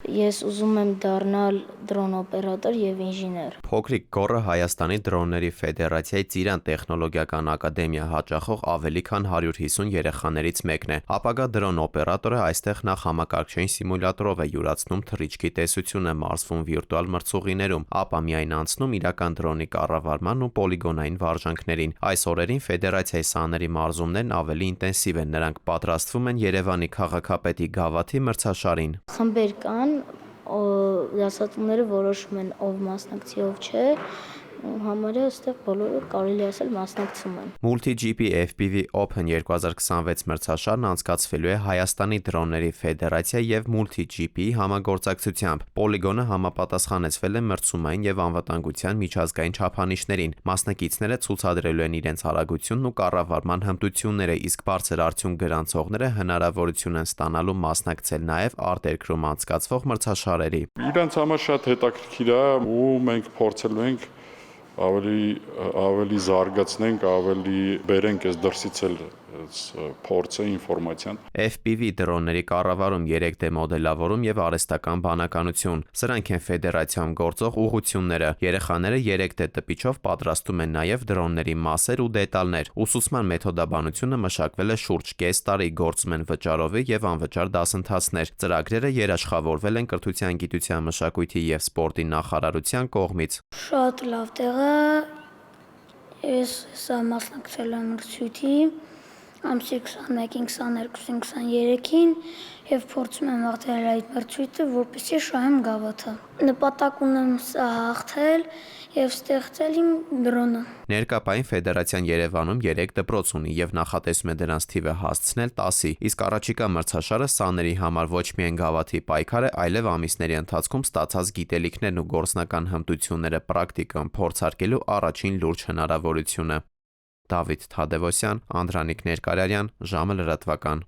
Ես ուզում եմ դառնալ դրոն օպերատոր եւ ինժեներ։ Փոքրիկ Գոռը Հայաստանի դրոնների ֆեդերացիայի Ծիրան տեխնոլոգիական ակադեմիա հաճախող ավելի քան 150 երեխաներից մեկն է։ Ապագա դրոն օպերատորը այստեղ նախ համակարգչային սիմուլյատորով է յուրացնում թռիչքի տեսությունը, մարզվում վիրտուալ մրցուղիներում, ապա միայն անցնում իրական դրոնի կառավարման ու պոլիգոնային վարժանքներին։ Այս օրերին ֆեդերացիայի սաների մարզումներն ավելի ինտենսիվ են, նրանք պատրաստվում են Երևանի քաղաքապետի գավաթի մրցաշարին։ Խմբեր կան, դասատուները որոշում են ով մասնակցի, ով չէ, համարյա այստեղ բոլորը կարելի ասել մասնակցում են։ Multi-GP FPV Open 2026 մրցաշարն անցկացվելու է Հայաստանի դրոնների ֆեդերացիա եւ Multi-GP-ի համագործակցությամբ։ Պոլիգոնը համապատասխանեցվել է մրցումային եւ անվտանգության միջազգային չափանիշներին։ Մասնակիցները ցուցադրելու են իրենց արագությունն ու կառավարման հմտությունները, իսկ բարձր արդյունք գրանցողները հնարավորություն են ստանալու մասնակցել նաեւ արտերկրում անցկացվող մրցաշարերի։ Իրանց համար շատ հետաքրքիր է ու մենք փորձելու ենք ավելի զարգացնենք, ավելի բերենք այս դրսից էլ փորձը, ինֆորմացիան։ FPV դրոնների կառավարում 3D մոդելավորում եւ արհեստական բանականություն։ Սրանք են ֆեդերացիայում գործող ուղղությունները։ Երեխաները 3D տպիչով պատրաստում են նաեւ դրոնների մասեր ու դետալներ։ Ուսուցման մեթոդաբանությունը մշակվել է շուրջ կես տարի, գործում են վճարովի եւ անվճար դասընթացներ։ Ծրագրերը երաշխավորվել են Կրթության, գիտության, մշակույթի եւ սպորտի նախարարության կողմից։ Շատ լավ տեղ է։ Ես սա մասնակցել եմ մրցույթի ամսի 21-ին, 22-ին, 23-ին եւ փորձում եմ հաղթել այդ մրցույթը, որպեսզի շահեմ գավաթը։ Նպատակ ունեմ սա հաղթել եւ ստեղծել իմ դրոնը։ Ներկապային ֆեդերացիան Երևանում 3 դպրոց ունի եւ նախատեսում է դրանց թիվը հասցնել 10-ի, իսկ առաջիկա մրցաշարը սաների համար ոչ միայն գավաթի պայքար է, այլև ամիսների ընթացքում ստացած գիտելիքներն ու գործնական հմտությունները պրակտիկայում փորձարկելու առաջին լուրջ հնարավորությունը։ Դավիթ Թադևոսյան, Անդրանիկ Ներկարարյան, ժամը լրատվական։